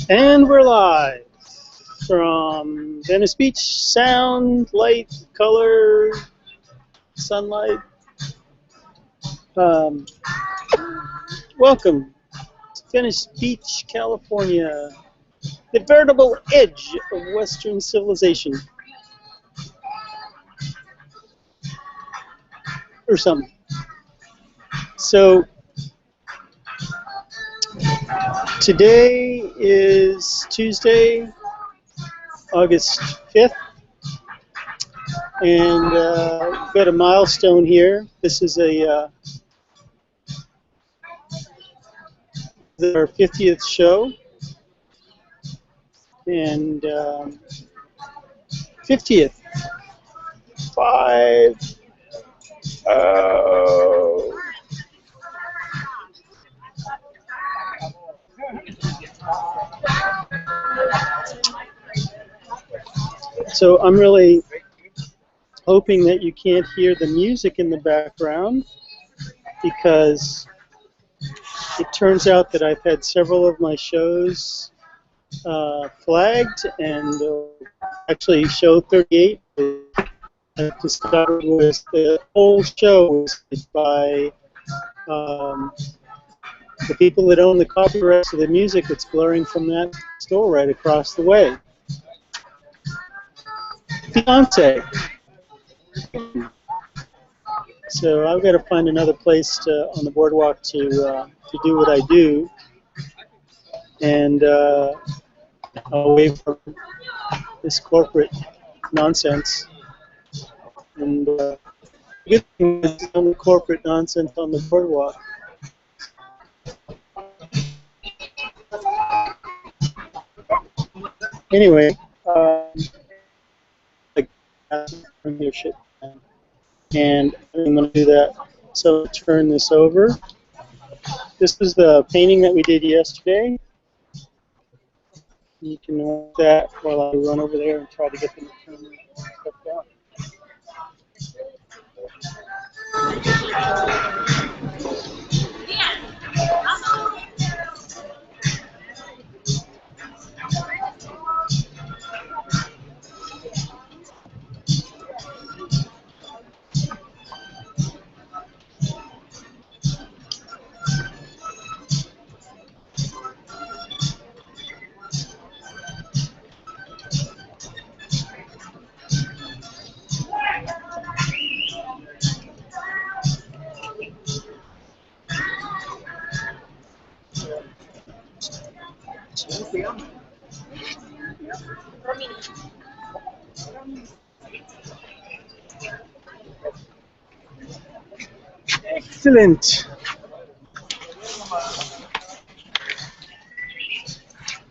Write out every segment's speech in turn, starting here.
And we're live from Venice Beach. Sound, light, color, sunlight. Welcome to Venice Beach, California, the veritable edge of Western civilization. Or something. So, today is Tuesday, August 5th, and we've got a milestone here. This is our 50th show, and 50th, 5, so I'm really hoping that you can't hear the music in the background, because it turns out that I've had several of my shows flagged, and actually show 38 I discovered was the whole show was by the people that own the copyrights to the music that's blaring from that store right across the way. Beyonce. So I've got to find another place on the boardwalk to do what I do, and away from this corporate nonsense. And the good thing is on the corporate nonsense on the boardwalk. Anyway, bring your shit down. And I'm going to do that. So turn this over. This is the painting that we did yesterday. You can watch that while I run over there and try to get them to turn stuff down. Excellent.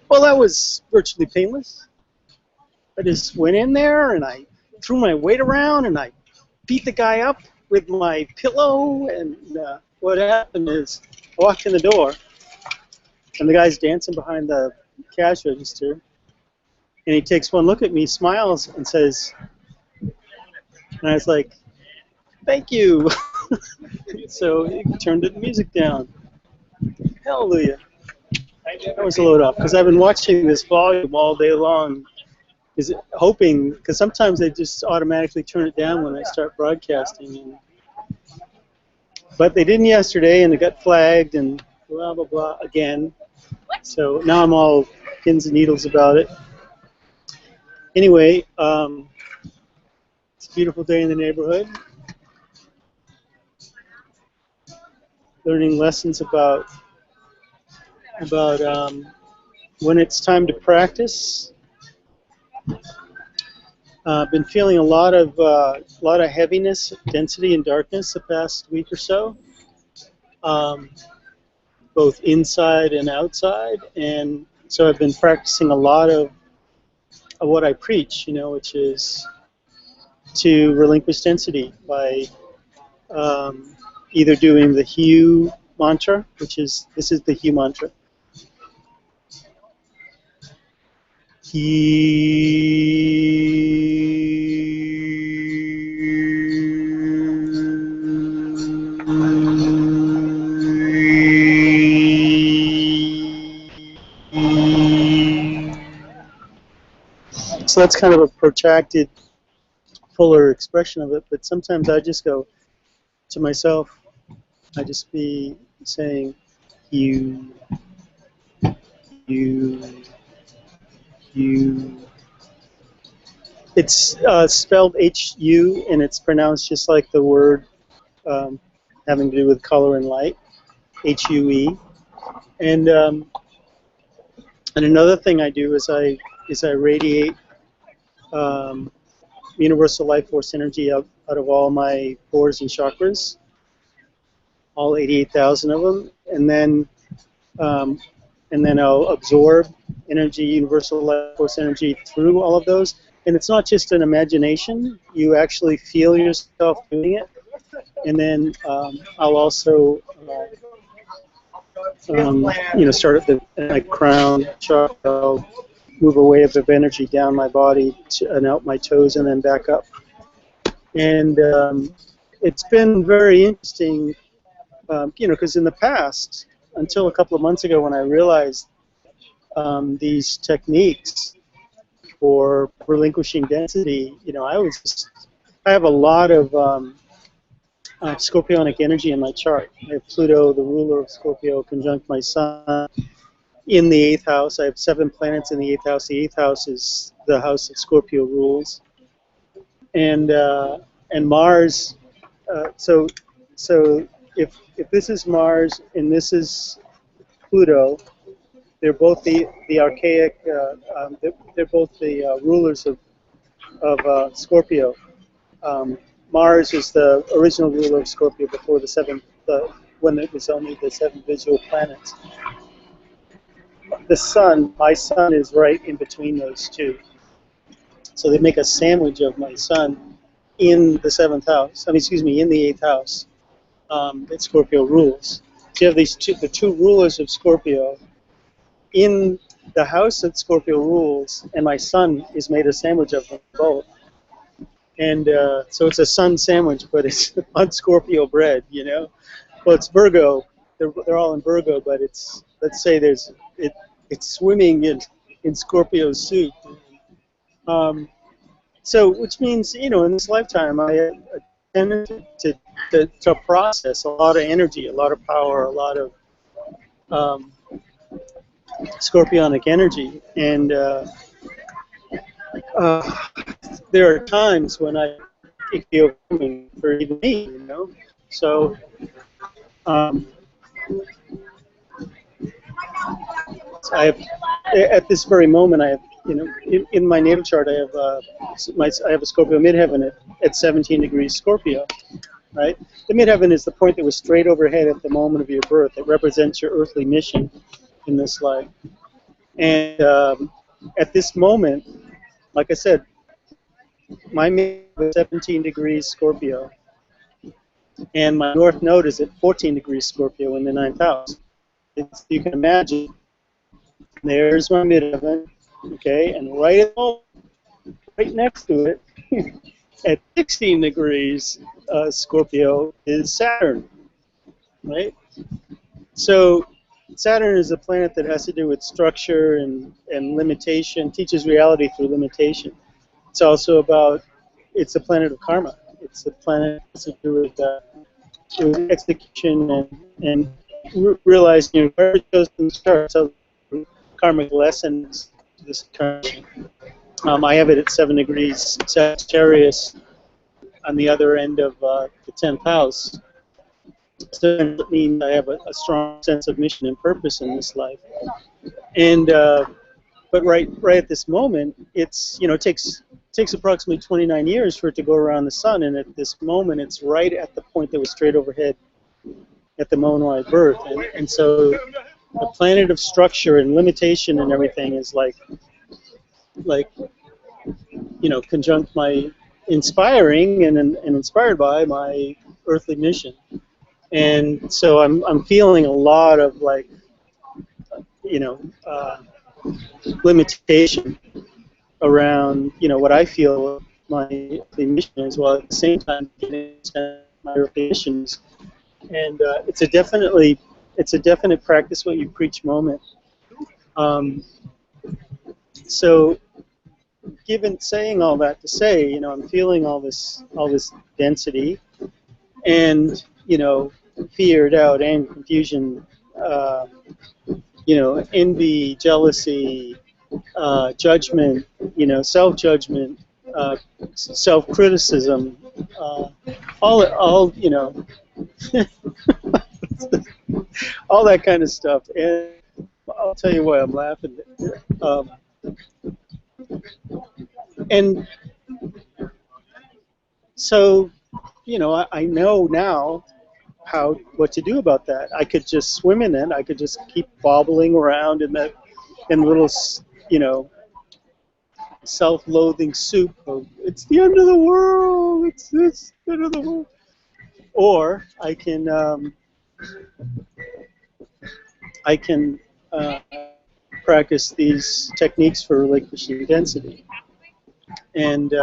Well, that was virtually painless. I just went in there and I threw my weight around and I beat the guy up with my pillow, and what happened is I walked in the door and the guy's dancing behind the cash register, and he takes one look at me, smiles, and says, and I was like, thank you. So he turned the music down. Hallelujah. That was a load off, because I've been watching this volume all day long, hoping, because sometimes they just automatically turn it down when I start broadcasting. But they didn't yesterday, and it got flagged, and blah, blah, blah, again. So now I'm all pins and needles about it. Anyway, it's a beautiful day in the neighborhood. Learning lessons about when it's time to practice. I've been feeling a lot of heaviness, density, and darkness the past week or so, both inside and outside, and so I've been practicing a lot of what I preach, which is to relinquish density by either doing the hue mantra, which is, this is the Hugh mantra. So that's kind of a protracted, fuller expression of it, but sometimes I just go to myself, I just be saying, you, you. It's spelled H-U, and it's pronounced just like the word having to do with color and light, H-U-E. And another thing I do is I radiate universal life force energy out of all my pores and chakras, all 88,000 of them, and then I'll absorb energy, universal life force energy through all of those. And it's not just an imagination; you actually feel yourself doing it. And then I'll also, start at my crown chakra. I'll move a wave of energy down my body and out my toes, and then back up. And it's been very interesting, because in the past, until a couple of months ago, when I realized these techniques for relinquishing density, I have a lot of scorpionic energy in my chart. I have Pluto, the ruler of Scorpio, conjunct my Sun in the 8th house. I have 7 planets in the 8th house. The 8th house is the house that Scorpio rules, and Mars. So if this is Mars and this is Pluto, they're both the archaic. They're both the rulers of Scorpio. Mars is the original ruler of Scorpio before the 7th, when it was only the 7 visual planets. The Sun, my Sun, is right in between those two. So they make a sandwich of my Sun in the 7th house. In the 8th house that Scorpio rules. So you have these the two rulers of Scorpio in the house that Scorpio rules, and my Sun is made a sandwich of them both. And so it's a Sun sandwich, but it's on Scorpio bread, Well, it's Virgo. They're all in Virgo, but it's, let's say it's swimming in Scorpio soup. So, which means, in this lifetime, I tend to process a lot of energy, a lot of power, a lot of scorpionic energy, and there are times when it can be overwhelming for even me, So, I have, at this very moment, I have, in my natal chart, I have I have a Scorpio midheaven at 17 degrees Scorpio, right? The midheaven is the point that was straight overhead at the moment of your birth. It represents your earthly mission in this life. And at this moment, like I said, my midheaven is 17 degrees Scorpio, and my north node is at 14 degrees Scorpio in the 9th house. You can imagine, there's my midheaven, okay, and right next to it, at 16 degrees Scorpio, is Saturn, right? So Saturn is a planet that has to do with structure and limitation, teaches reality through limitation. It's also it's a planet of karma. It's a planet that has to do with execution and realizing, where it goes in the chart, so karmic lessons this time. I have it at 7 degrees Sagittarius on the other end of the 10th house. So it means I have a strong sense of mission and purpose in this life. And but right at this moment, it's it takes approximately 29 years for it to go around the Sun, and at this moment, it's right at the point that was straight overhead at the moment of my birth, and so the planet of structure and limitation and everything is like conjunct my inspiring and inspired by my earthly mission. And so I'm feeling a lot of like, you know, limitation around, you know, what I feel my mission is, while at the same time getting my missions. And it's a definite practice what you preach moment. So, given saying all that to say, you know, I'm feeling all this density, and you know, fear, doubt, anger, confusion, you know, envy, jealousy, judgment, you know, self-judgment, self-criticism, all you know, all that kind of stuff. And I'll tell you why I'm laughing. And so, you know, I know now what to do about that. I could just swim in it. I could just keep bobbling around in that, in little, you know, self-loathing soup of it's the end of the world. It's the end of the world. Or I can practice these techniques for relinquishing density. And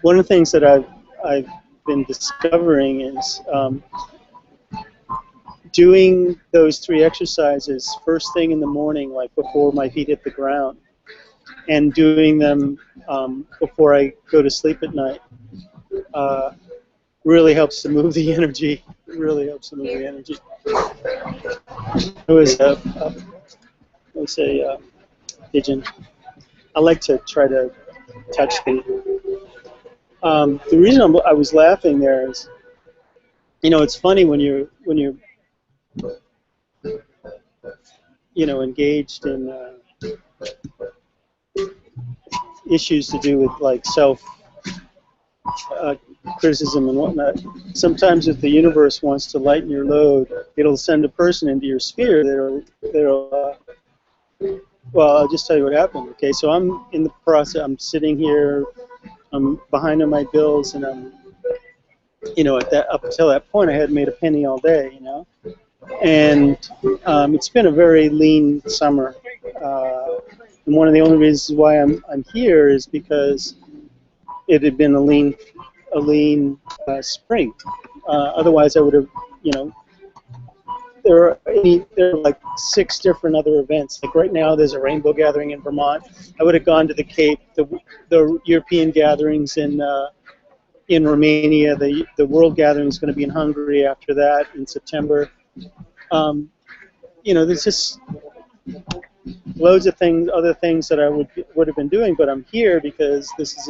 one of the things that I've been discovering is doing those 3 exercises first thing in the morning, like before my feet hit the ground, and doing them before I go to sleep at night, really helps to move the energy. It really helps to move the energy. It was a pigeon. I like to try to touch the. The reason I was laughing there is, you know, it's funny when you're you know, engaged in issues to do with like self criticism and whatnot. Sometimes if the universe wants to lighten your load, it'll send a person into your sphere that'll well, I'll just tell you what happened. Okay, so I'm in the process. I'm sitting here. I'm behind on my bills, and I'm, you know, up until that point, I hadn't made a penny all day, you know, and it's been a very lean summer. And one of the only reasons why I'm here is because it had been a lean spring. Otherwise, I would have, you know. There are like 6 different other events. Like right now, there's a rainbow gathering in Vermont. I would have gone to the Cape, the European gatherings in Romania. The World Gathering is going to be in Hungary after that in September. You know, there's just loads of things, other things that I would have been doing, but I'm here because this is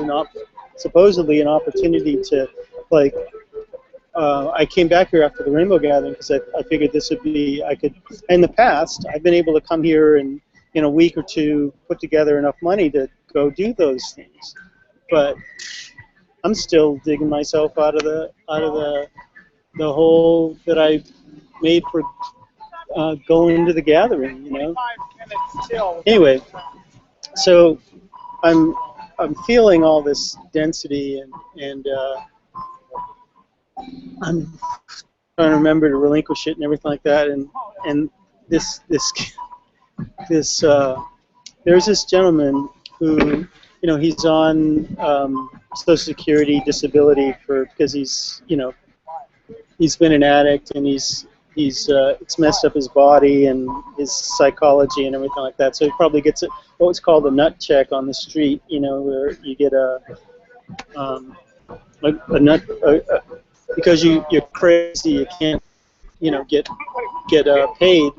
supposedly an opportunity to, like. I came back here after the Rainbow Gathering because I figured this would be, in the past, I've been able to come here and in a week or 2 put together enough money to go do those things. But I'm still digging myself out of the hole that I made for going to the gathering, you know. Anyway, so I'm feeling all this density and I'm trying to remember to relinquish it and everything like that, and there's this gentleman who, you know, he's on Social Security disability because he's, you know, he's been an addict, and he's it's messed up his body and his psychology and everything like that. So he probably gets what's called a nut check on the street, you know, where you get a nut. Because you're crazy, you can't, you know, get paid,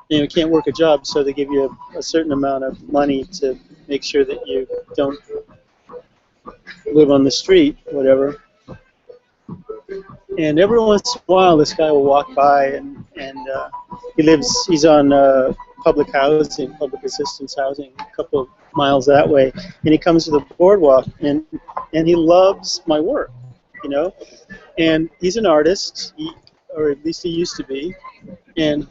you can't work a job, so they give you a certain amount of money to make sure that you don't live on the street, whatever. And every once in a while, this guy will walk by, and he's on public housing, public assistance housing, a couple of miles that way, and he comes to the boardwalk, and he loves my work, you know. And he's an artist, or at least he used to be,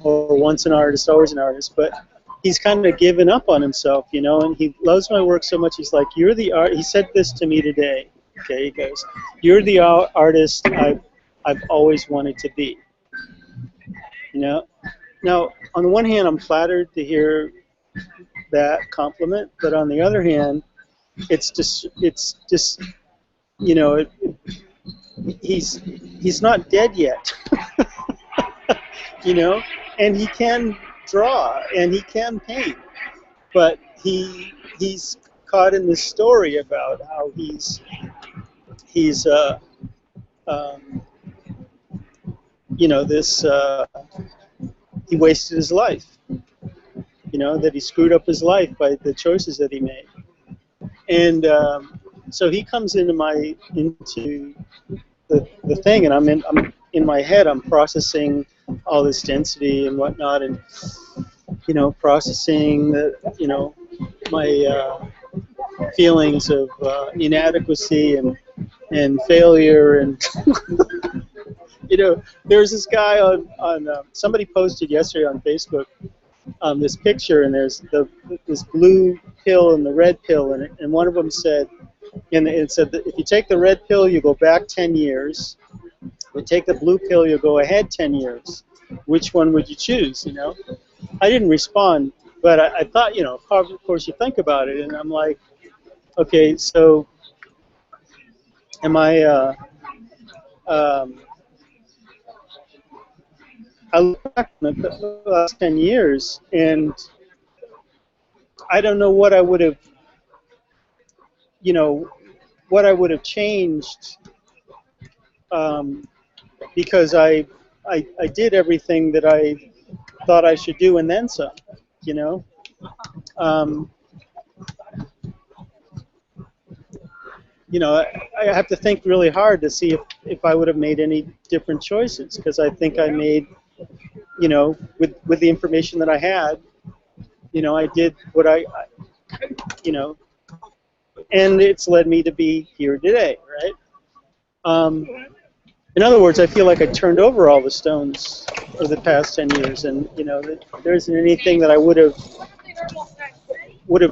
or once an artist, always an artist. But he's kind of given up on himself, you know. And he loves my work so much. He's like, "You're the art." He said this to me today. Okay, he goes, "You're the artist I've always wanted to be." You know. Now, on the one hand, I'm flattered to hear that compliment, but on the other hand, it's just you know, he's not dead yet. You know, and he can draw and he can paint, but he's caught in this story about how he's you know, this he wasted his life. You know, that he screwed up his life by the choices that he made, and so he comes into the thing, and I'm in my head, I'm processing all this density and whatnot, and you know, processing the, you know, my feelings of inadequacy and failure, and you know, there's this guy on somebody posted yesterday on Facebook this picture, and there's this blue pill and the red pill, and one of them said, and it said that if you take the red pill, you go back 10 years. If you take the blue pill, you'll go ahead 10 years. Which one would you choose, you know? I didn't respond, but I thought, you know, of course you think about it, and I'm like, okay, so am I, I look back on the last 10 years, and I don't know what I would have, you know, what I would have changed, because I did everything that I thought I should do and then some, you know. You know, I have to think really hard to see if I would have made any different choices, because I think I made, you know, with the information that I had, you know, I did what I you know, and it's led me to be here today, right? In other words, I feel like I turned over all the stones of the past 10 years, and you know, there isn't anything that I would have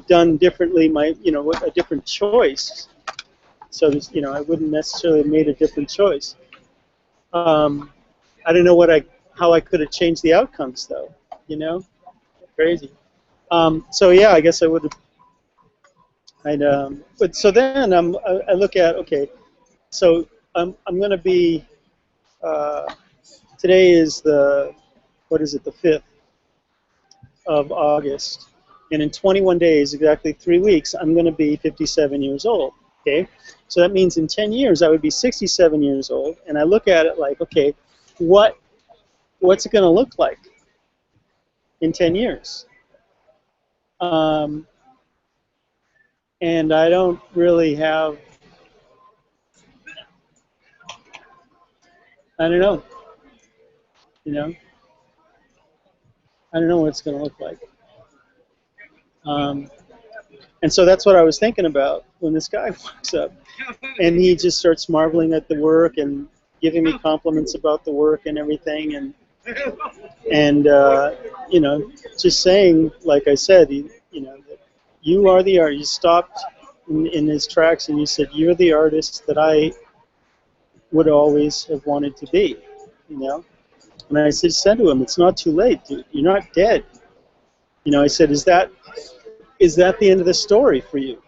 done differently. You know, a different choice. So you know, I wouldn't necessarily have made a different choice. I don't know how I could have changed the outcomes, though. You know, crazy. So yeah, I guess I would have. But so then I look at, okay, so I'm going to be. Today is the 5th of August, and in 21 days, exactly 3 weeks, I'm going to be 57 years old. Okay, so that means in 10 years I would be 67 years old, and I look at it like, okay, what's it going to look like in 10 years? And I don't really have, I don't know, you know, I don't know what it's going to look like. And so that's what I was thinking about when this guy walks up, and he just starts marveling at the work and giving me compliments about the work and everything, and you know, just saying, like I said, you know, that you are the artist. You stopped in his tracks and you said, you're the artist that I would always have wanted to be, you know. And I said to him, it's not too late, dude. You're not dead. You know, I said, is that the end of the story for you?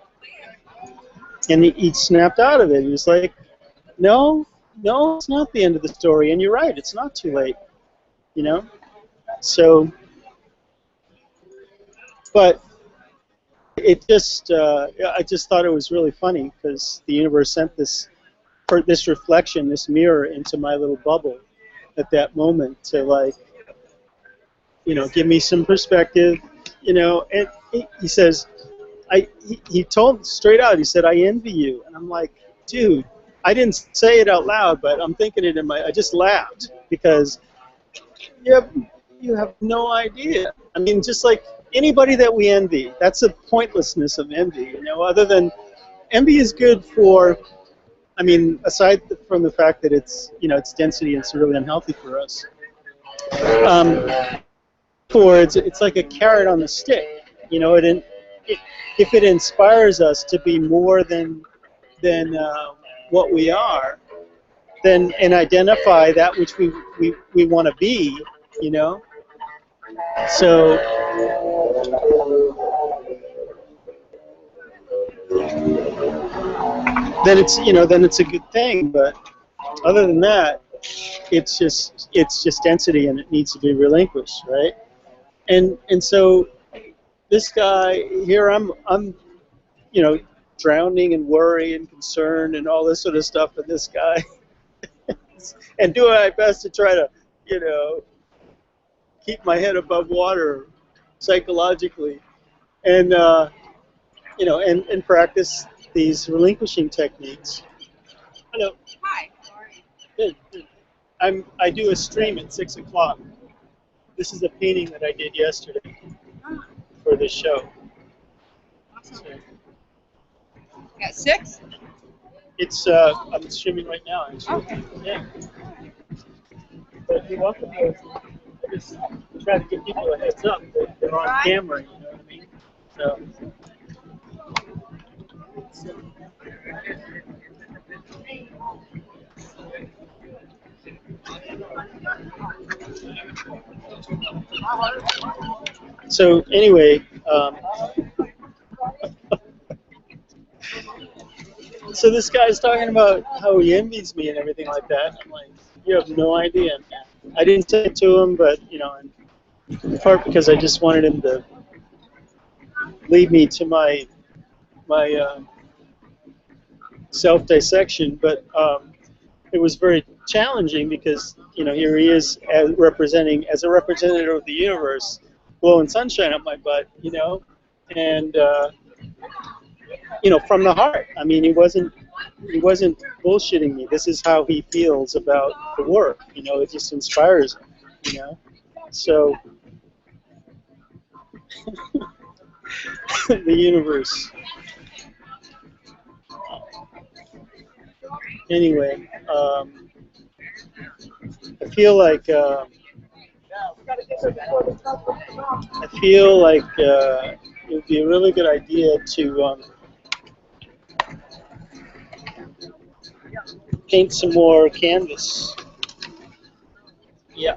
And he snapped out of it. He was like, no, it's not the end of the story. And you're right, it's not too late, you know. So, but it just, I just thought it was really funny, because the universe sent this reflection, this mirror, into my little bubble at that moment to, like, you know, give me some perspective, you know. And he says, he told straight out, he said, I envy you. And I'm like, dude, I didn't say it out loud, but I'm thinking it I just laughed, because you have no idea. I mean, just like anybody that we envy, that's the pointlessness of envy, you know, other than envy is good for, I mean, aside from the fact that it's, you know, it's density and it's really unhealthy for us. It's like a carrot on the stick, you know. If it inspires us to be more than what we are, then and identify that which we want to be, you know. So then it's a good thing. But other than that, it's just density, and it needs to be relinquished, right? And so this guy here, I'm drowning in worry and concern and all this sort of stuff, and this guy, and doing my best to try to keep my head above water psychologically, and and practice these relinquishing techniques. Hello. Hi. How are you? Good. Good. I do a stream at 6 o'clock. This is a painting that I did yesterday for this show. Awesome. So At 6? it's I'm streaming right now, actually. Okay. Yeah. But you're welcome to I just try to give people a heads up that they're on camera, you know what I mean? So So anyway, so this guy's talking about how he envies me and everything like that. I'm like, you have no idea. I didn't say it to him, but in part because I just wanted him to lead me to my self-dissection. But it was very challenging because here he is as a representative of the universe, blowing sunshine up my butt, and from the heart. I mean, he wasn't bullshitting me. This is how he feels about the work. It just inspires him. So the universe. Anyway, I feel like it would be a really good idea to paint some more canvas. Yeah.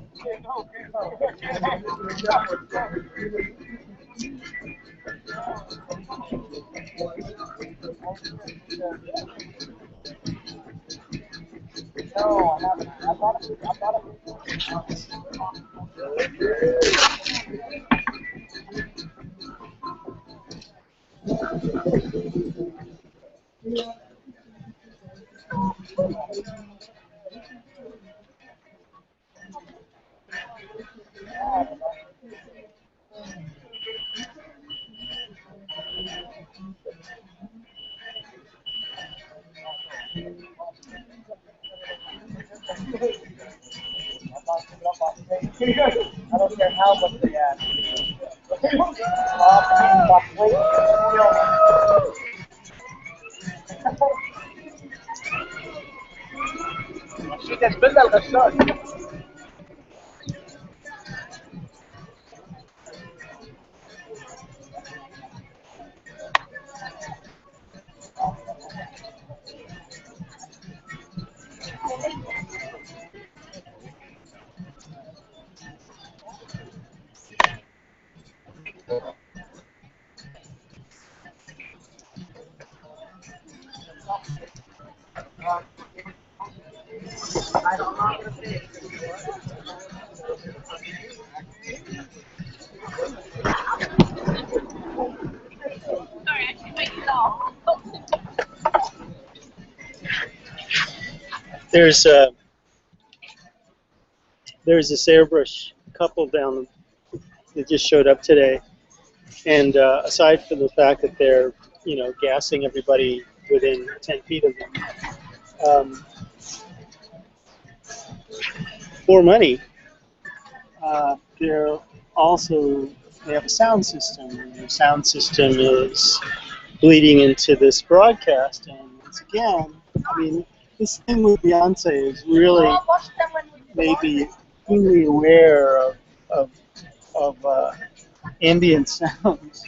I don't care how much they ask. There's this airbrush couple down that just showed up today, and aside from the fact that they're gassing everybody within 10 feet of them for money, they're also they have a sound system, and the sound system is bleeding into this broadcast. And once again, I mean, this thing with Beyonce is really maybe keenly aware of ambient sounds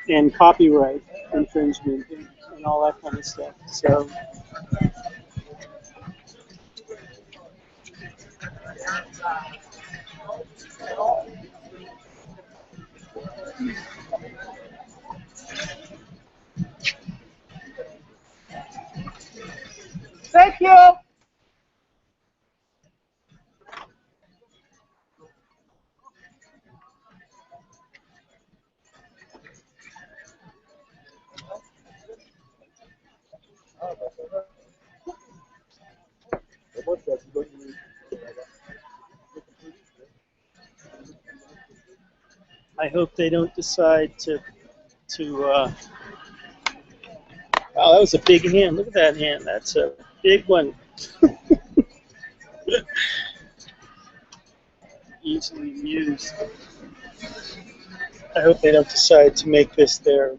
and copyright infringement and all that kind of stuff. So I hope they don't decide to wow, that was a big hand. Look at that hand. That's a big one. Easily used. I hope they don't decide to make this their.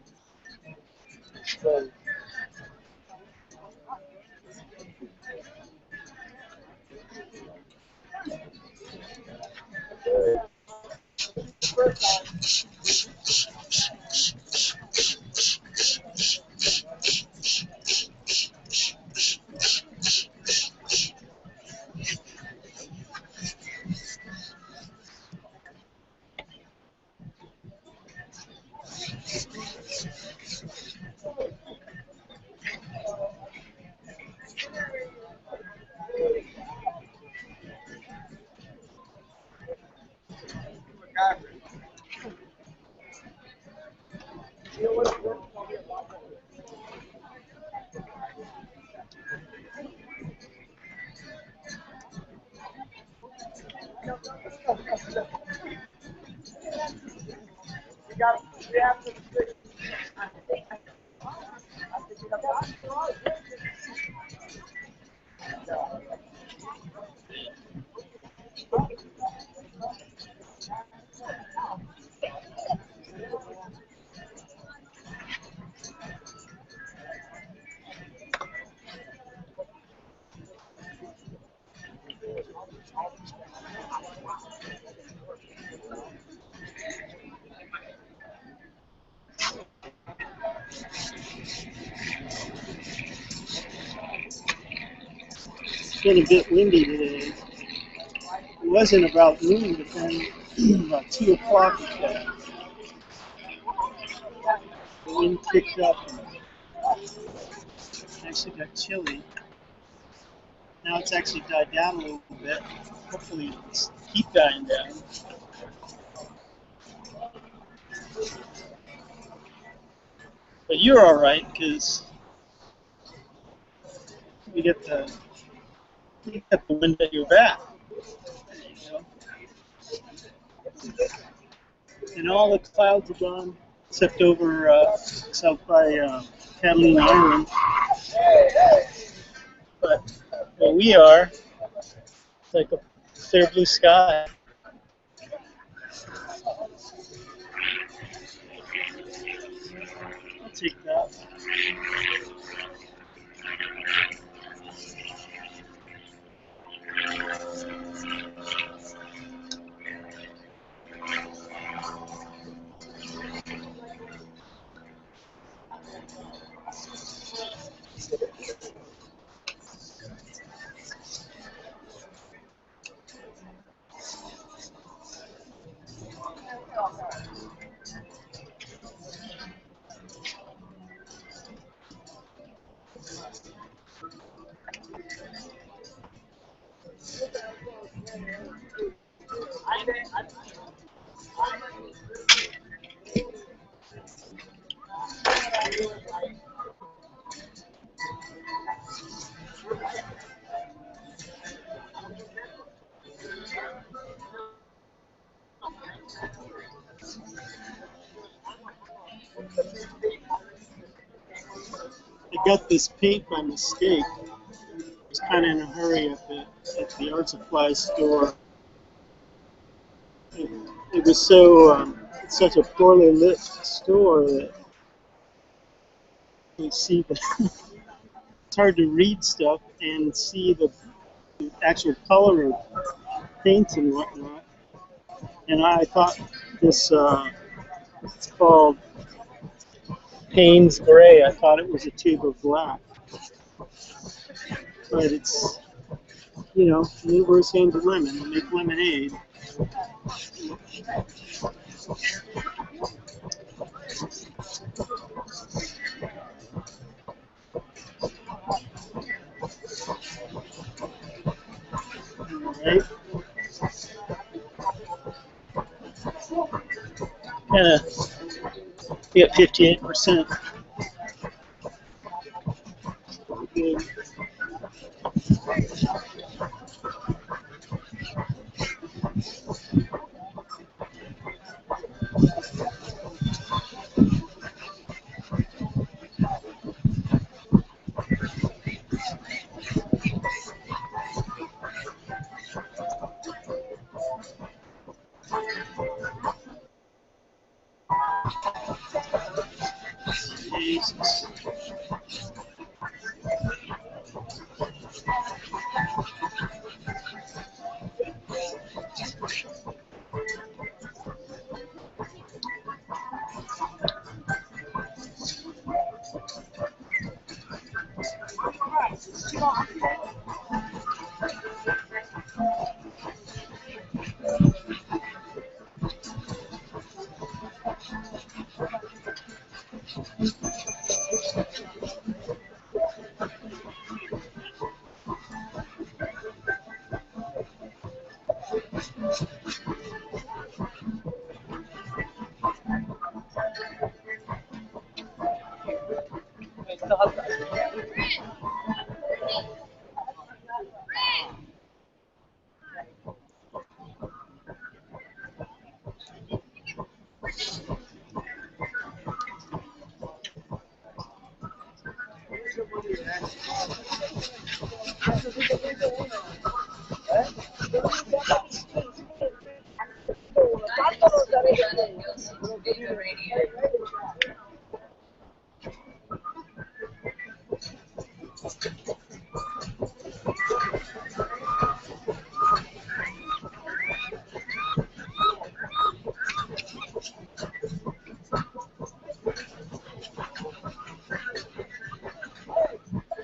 It's been a bit windy today. It wasn't about noon, but then about 2 o'clock the wind picked up and actually got chilly. Now it's actually died down a little bit. Hopefully it's keep dying down. But you're all right because you get the wind at your back. There you go. And all the clouds are gone except over south by Catalina Island. But where we are, it's like a clear blue sky. I'll take that. I got this paint by mistake. I was kind of in a hurry at the art supply store. It was it's such a poorly lit store that you see it's hard to read stuff and see the actual color of paints and whatnot. And I thought this, it's called Payne's Gray. I thought it was a tube of black. But it's, where's Sands of Lemon? They make lemonade. Alright. We got 58%. Good. Jesus.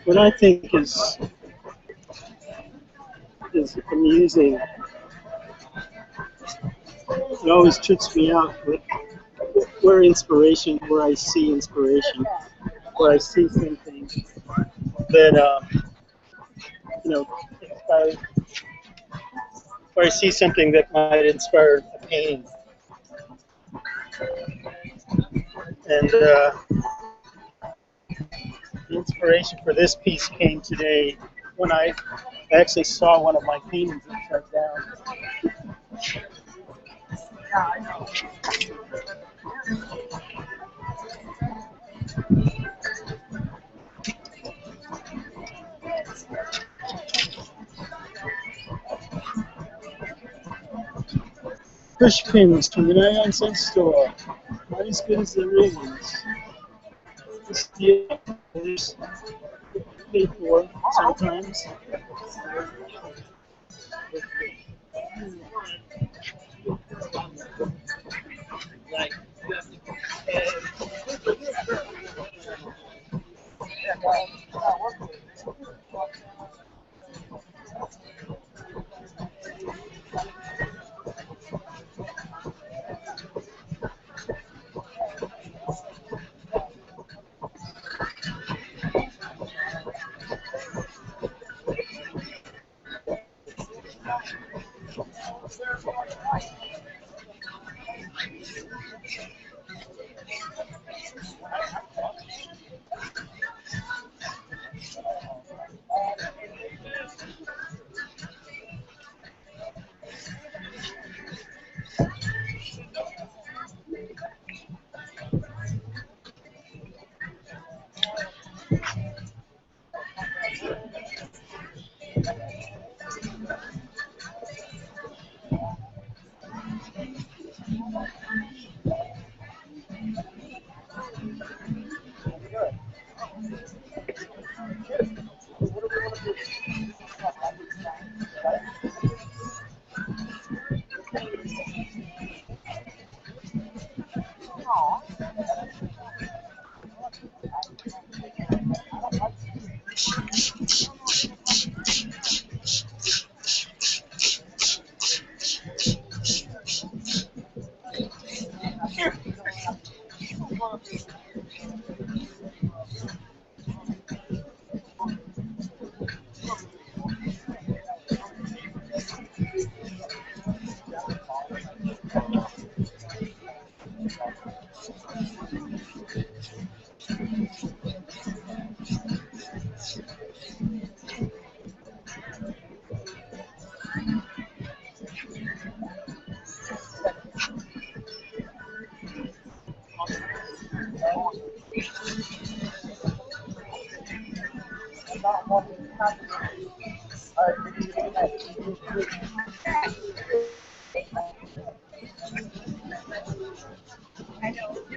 What I think is amusing, it always trips me out with where I see inspiration, where I see something that, you know, where I see something that might inspire a painting. And the inspiration for this piece came today when I actually saw one of my paintings upside down. Fish pins from the 99-cent store. Not as good as the real ones. Just the others pay for sometimes. I know.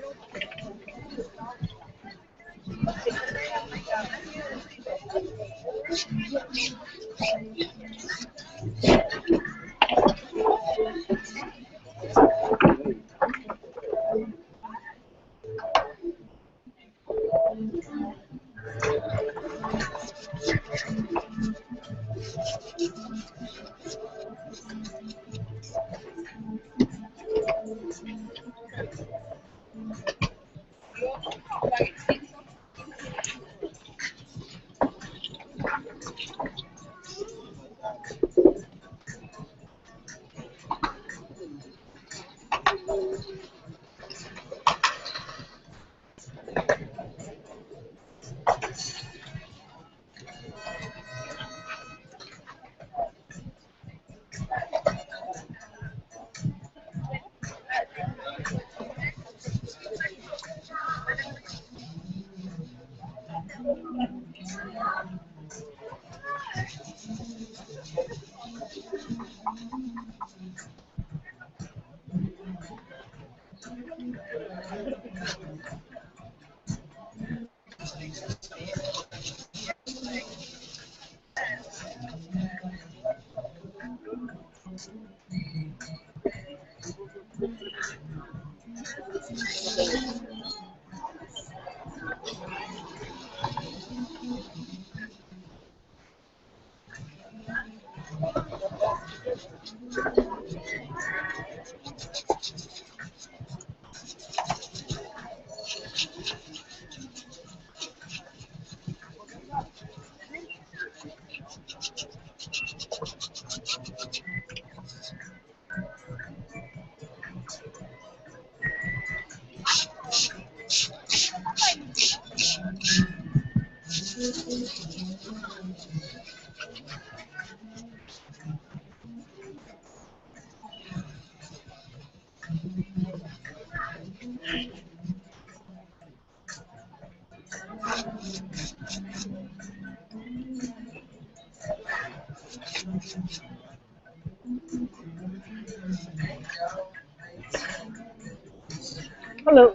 Hello.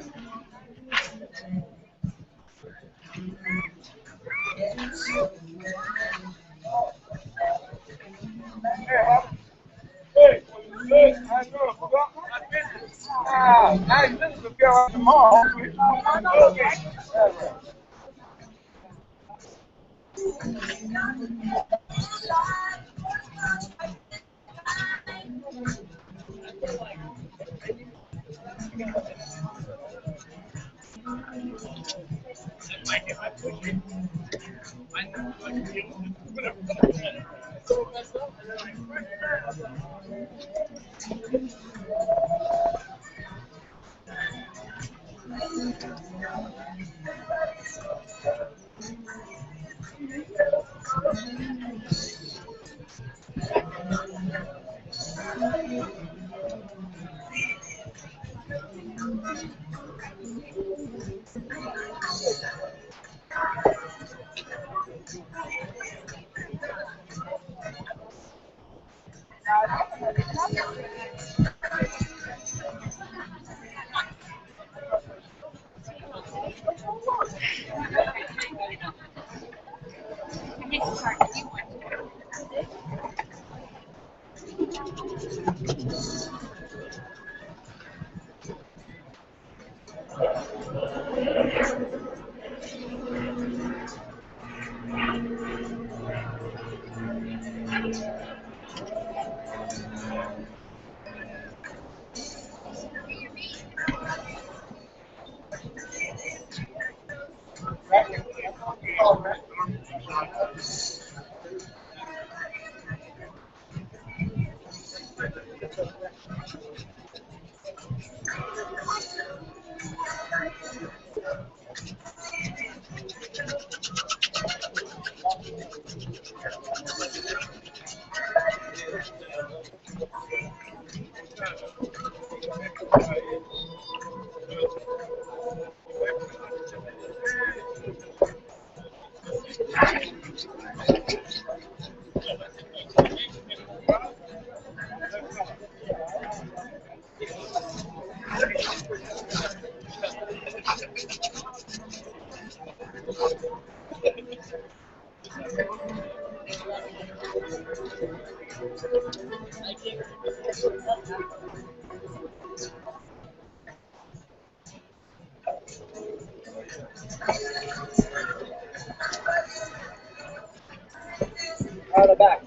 Out of the back.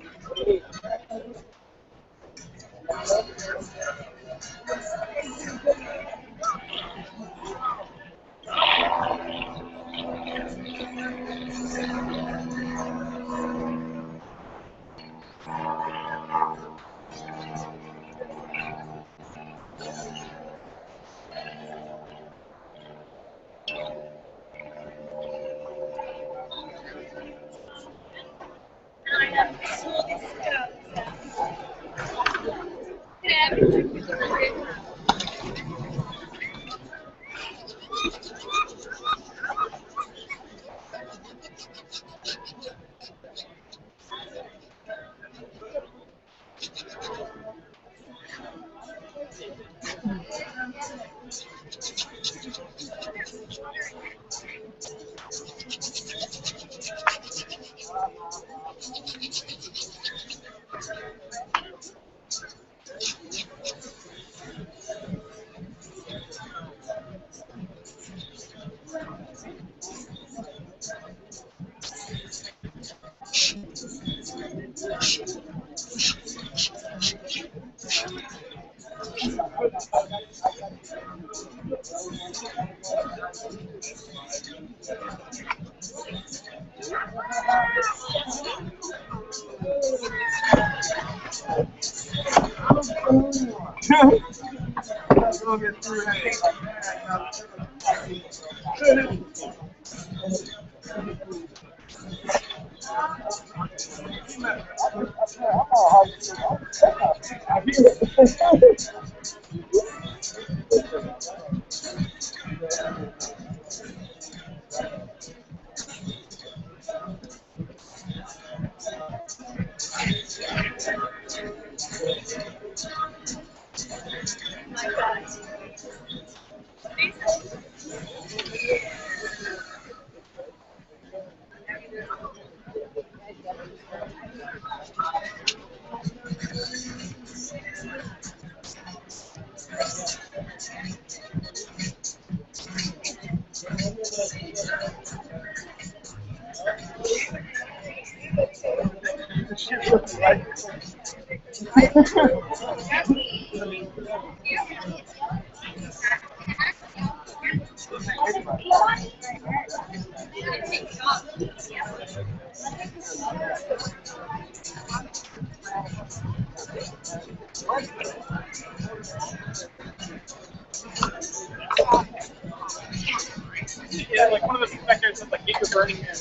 Yeah, like one of the spectators says, like, get your burning man.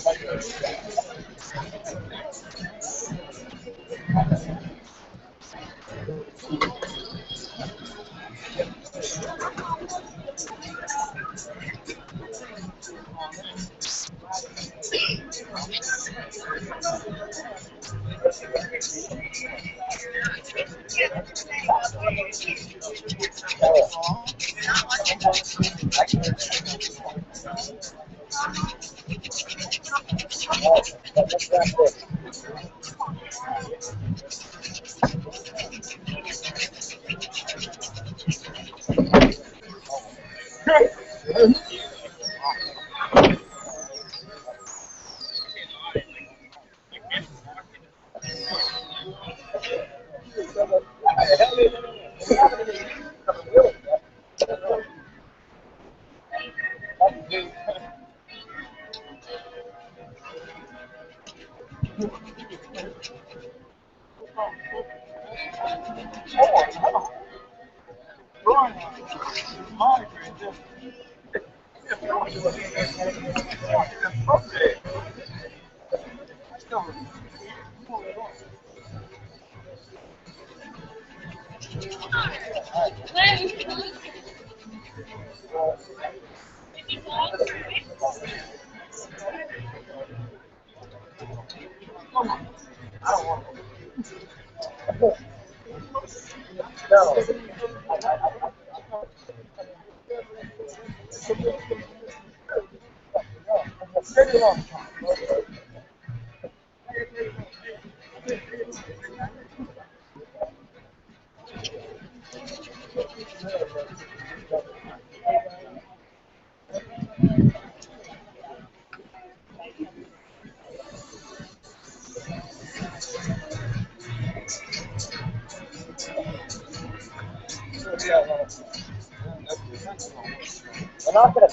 We're not gonna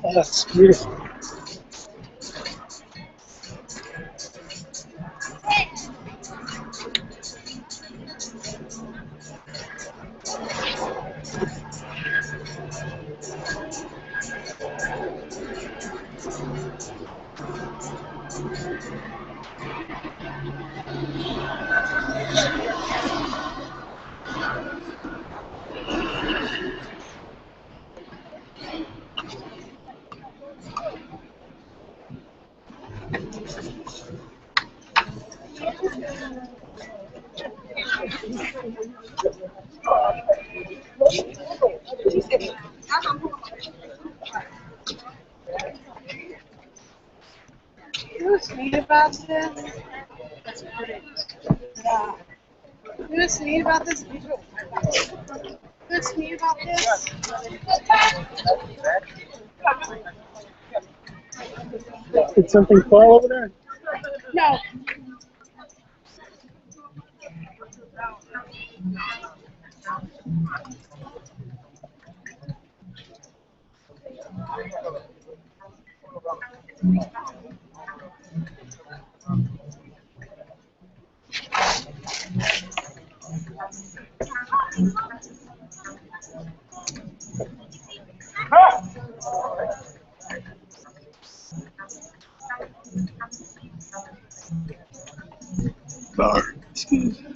Oh, that's beautiful. What's neat about this? That's pretty. Yeah. What's neat about this visual? What's neat about this? Did something fall over there? No. Excuse me.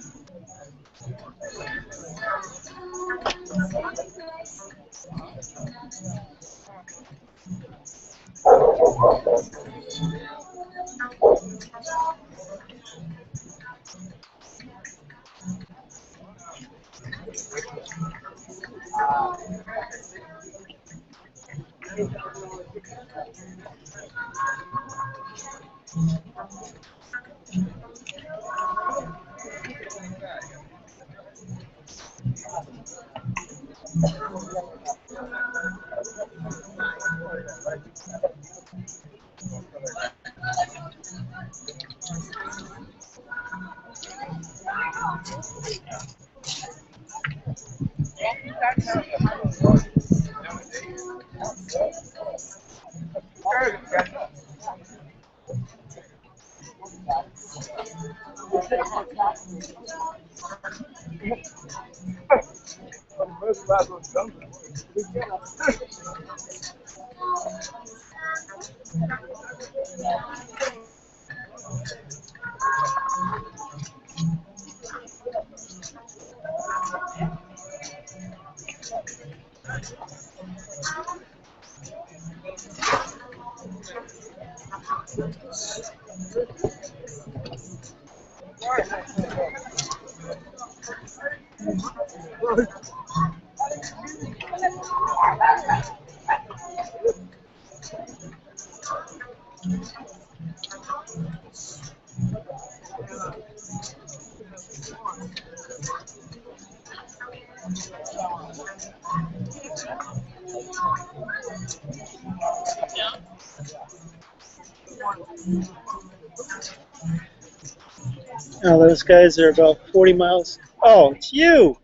Oh, those guys are about 40 miles. Oh, it's you.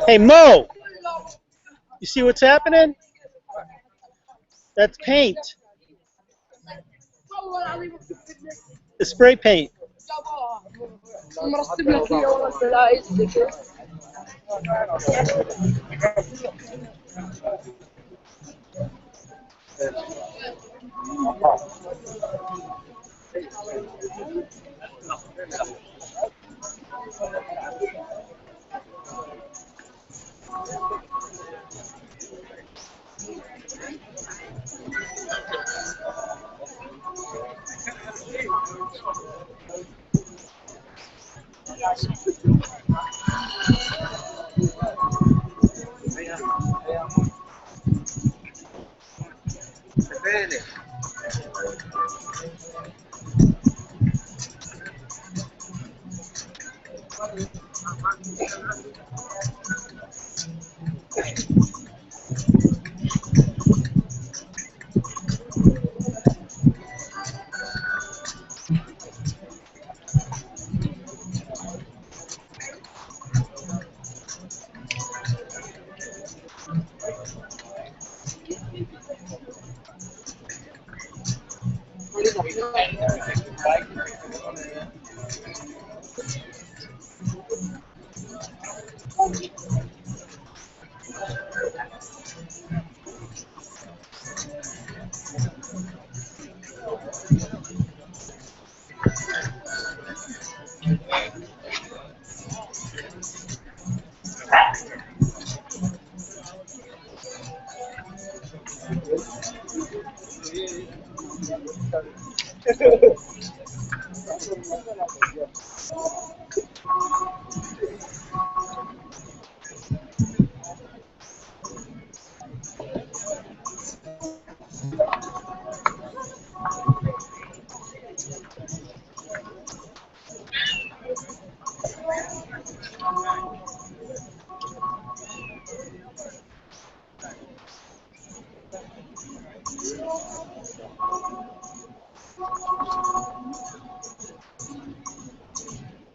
Hey, Mo, you see what's happening? That's paint. The spray paint.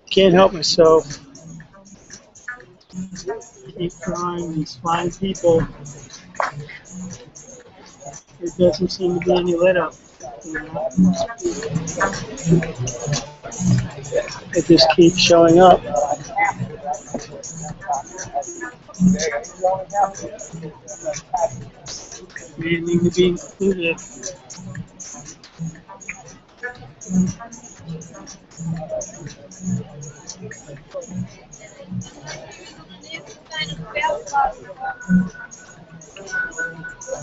Can't help myself. Keep drawing these fine people. There doesn't seem to be any let up. You know? It just keeps showing up. Demanding to be included.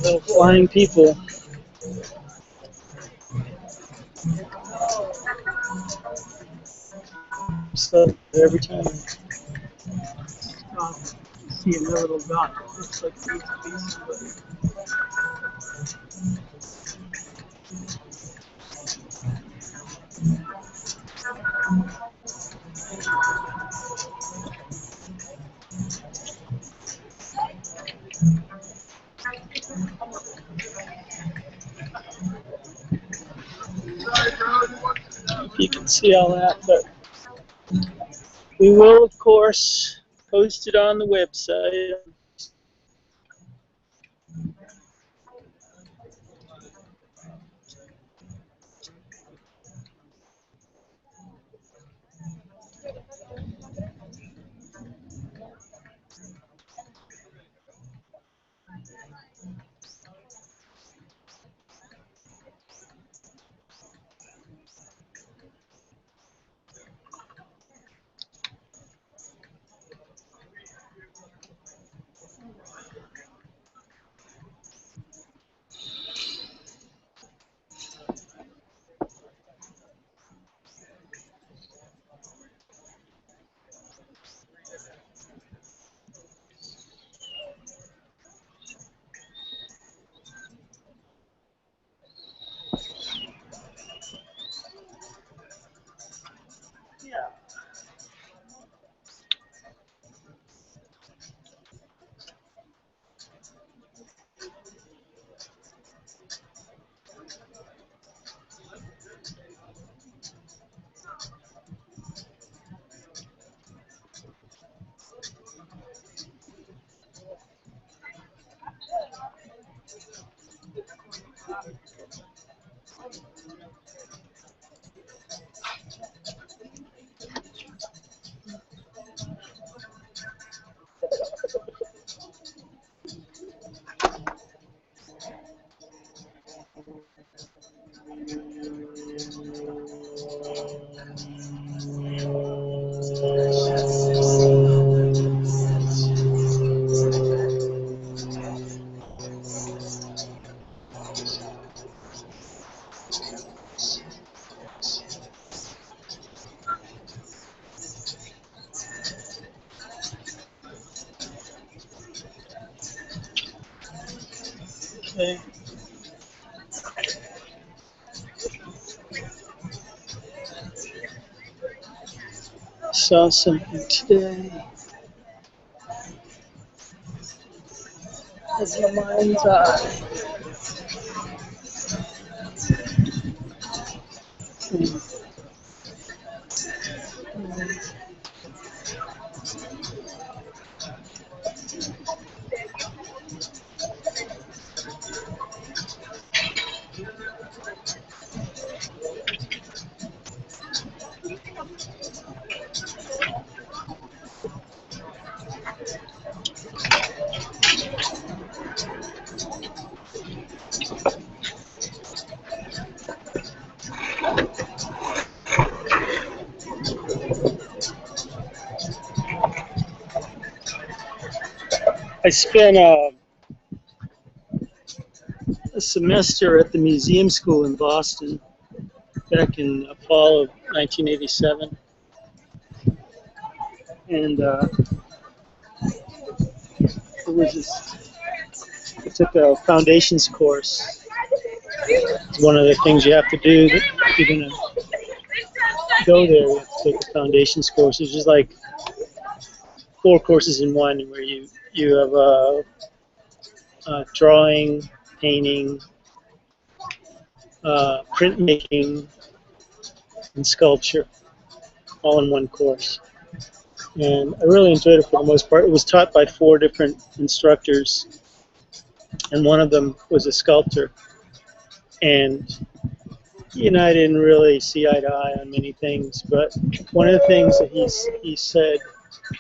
Little flying people. So every time I see another little dot, it looks like it needs to be somebody. If you can see all that, but we will, of course, post it on the website. Okay. Saw something today. As my mind's eye. I spent a semester at the museum school in Boston back in fall of 1987, and it was just, I took a foundations course. It's one of the things you have to do if you're going to go there. You have to take a foundations course. It's just like 4 courses in one, where you have drawing, painting, printmaking, and sculpture, all in one course. And I really enjoyed it for the most part. It was taught by 4 different instructors, and one of them was a sculptor. And he and I didn't really see eye to eye on many things, but one of the things that he said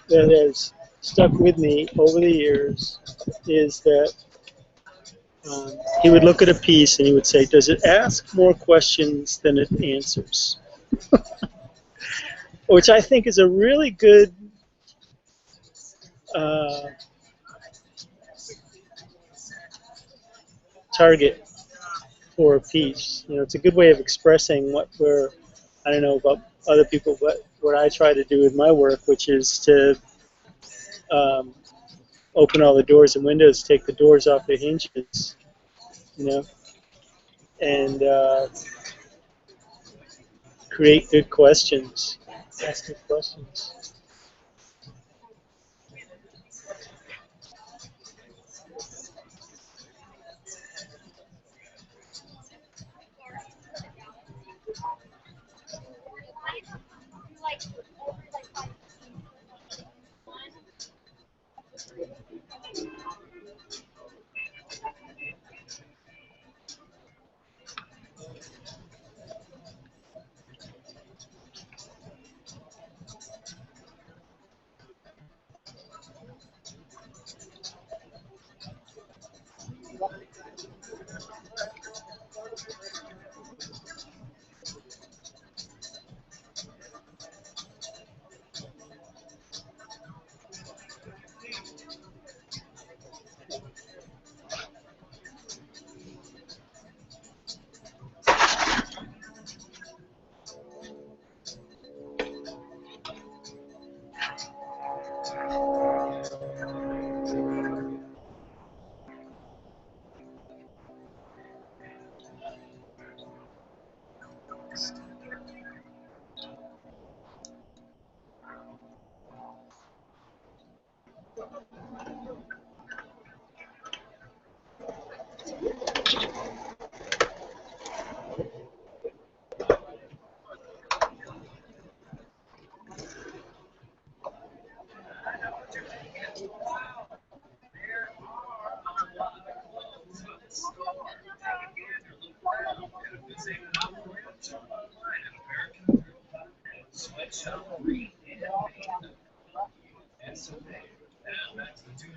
that has stuck with me over the years is that he would look at a piece and he would say, does it ask more questions than it answers? Which I think is a really good target for a piece. You know, it's a good way of expressing what we're, I don't know about other people, but what I try to do with my work, which is to open all the doors and windows, take the doors off their hinges, you know, and create good questions, ask good questions.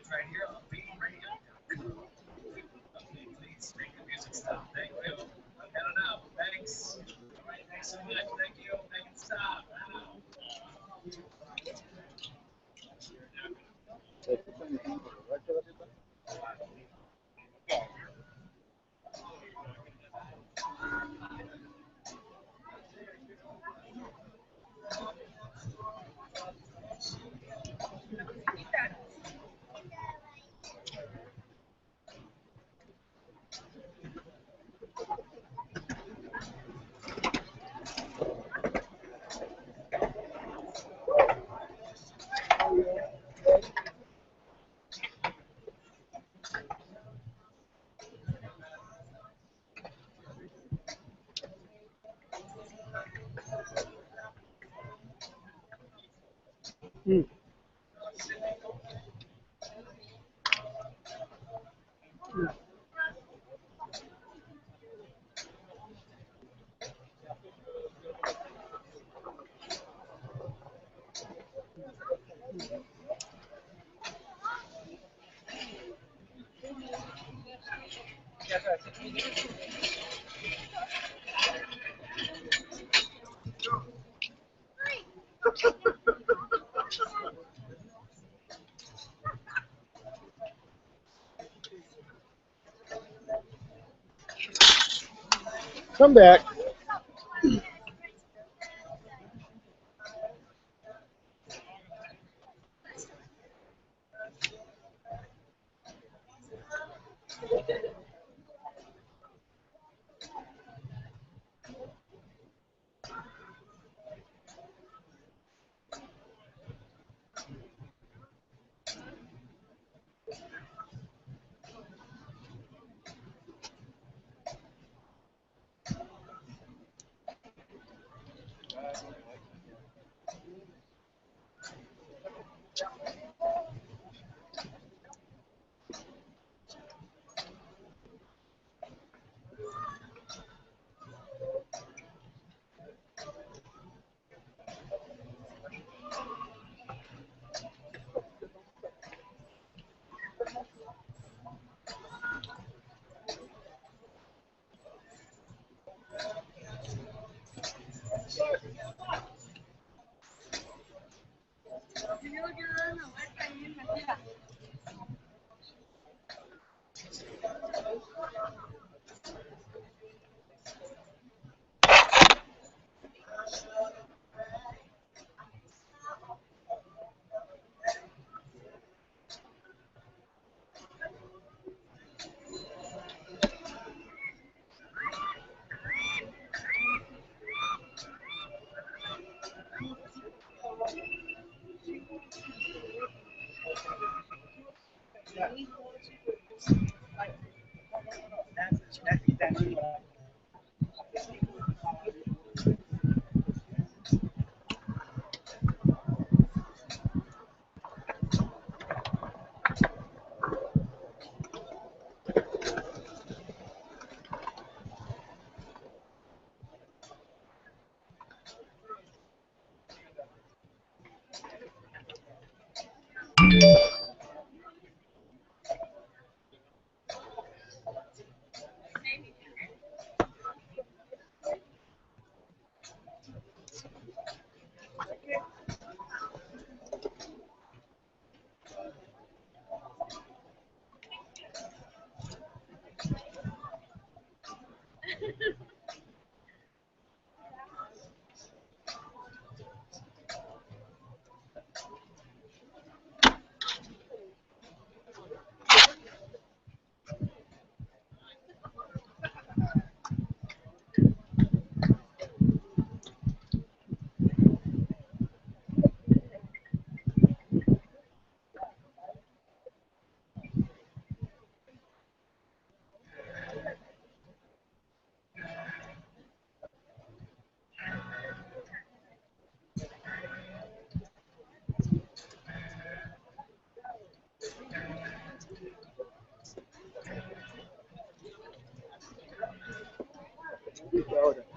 Right here on Beat Radio. Please, music style. Thank you. Mm. Mm. Come back. That's exactly what I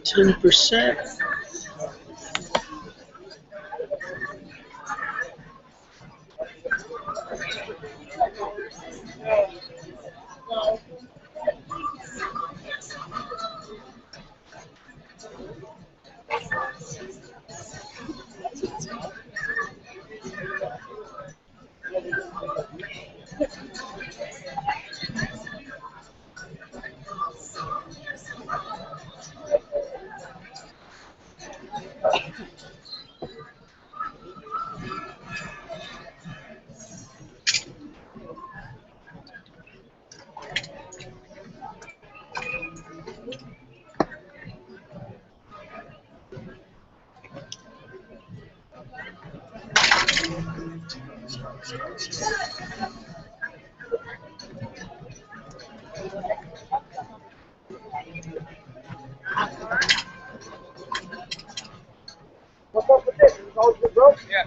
10%. What's up with this? It's all good, bro? Yeah.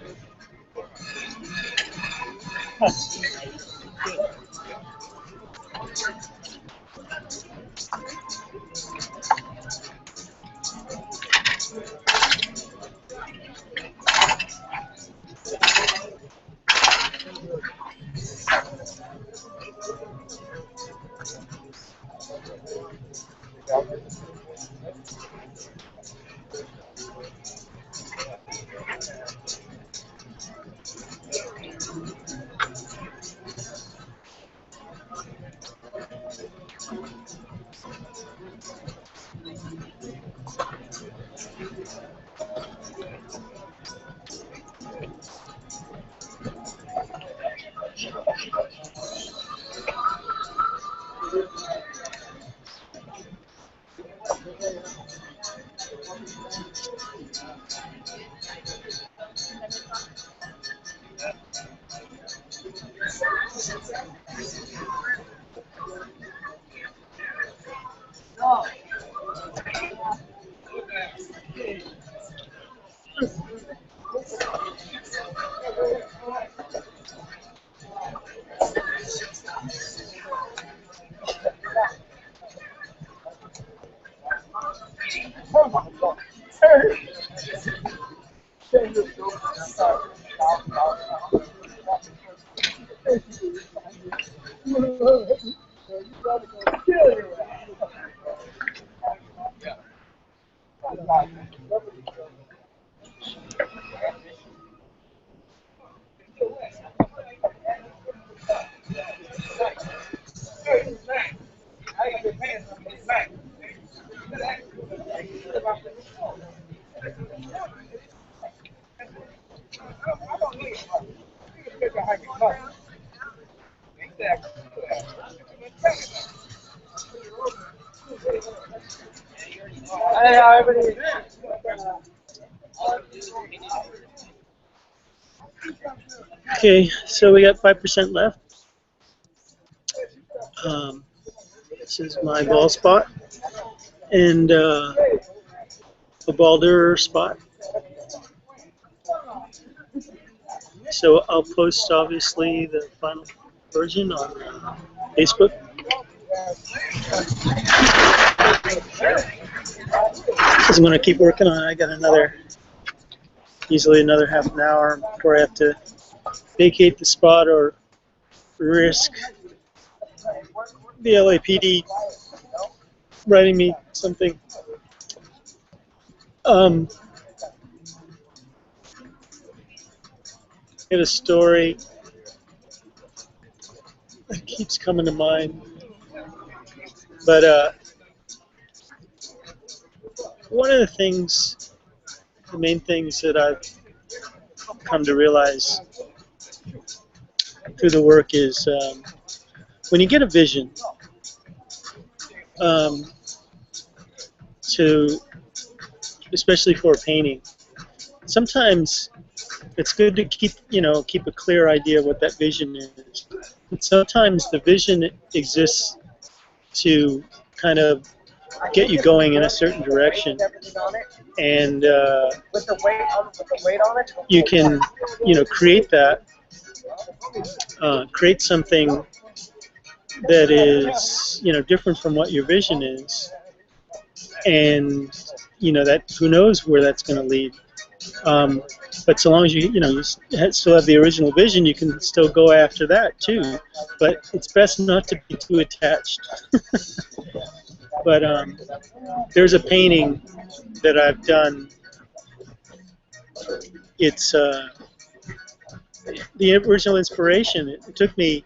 Okay, so we got 5% left. This is my ball spot and a balder spot. So I'll post obviously the final version on Facebook. Because I'm going to keep working on it. I got easily another half an hour before I have to vacate the spot or risk the LAPD writing me something. I had a story that keeps coming to mind, but one of the main things that I've come to realize through the work is when you get a vision especially for a painting, sometimes it's good to keep a clear idea of what that vision is. But sometimes the vision exists to kind of get you going in a certain direction, and you can create that, create something that is different from what your vision is, and that who knows where that's going to lead. But so long as you still have the original vision, you can still go after that too. But it's best not to be too attached. But there's a painting that I've done. It's the original inspiration. It took me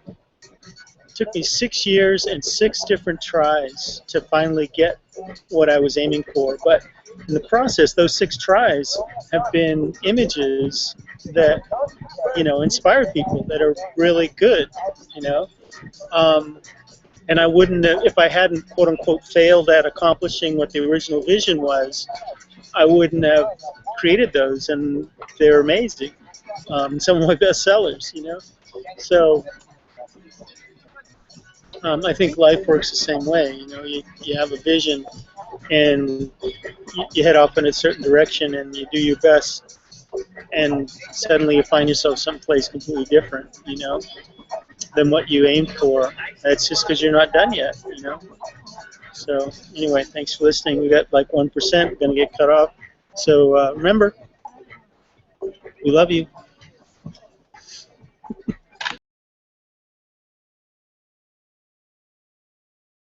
6 years and 6 different tries to finally get what I was aiming for. But in the process, those 6 tries have been images that inspire people, that are really good, and I wouldn't have, if I hadn't quote unquote failed at accomplishing what the original vision was, I wouldn't have created those, and they're amazing. Some of my best sellers, So I think life works the same way. You have a vision, and you head off in a certain direction, and you do your best, and suddenly you find yourself someplace completely different, than what you aimed for. That's just because you're not done yet, So anyway, thanks for listening. We got like 1%, we're going to get cut off. So remember, we love you.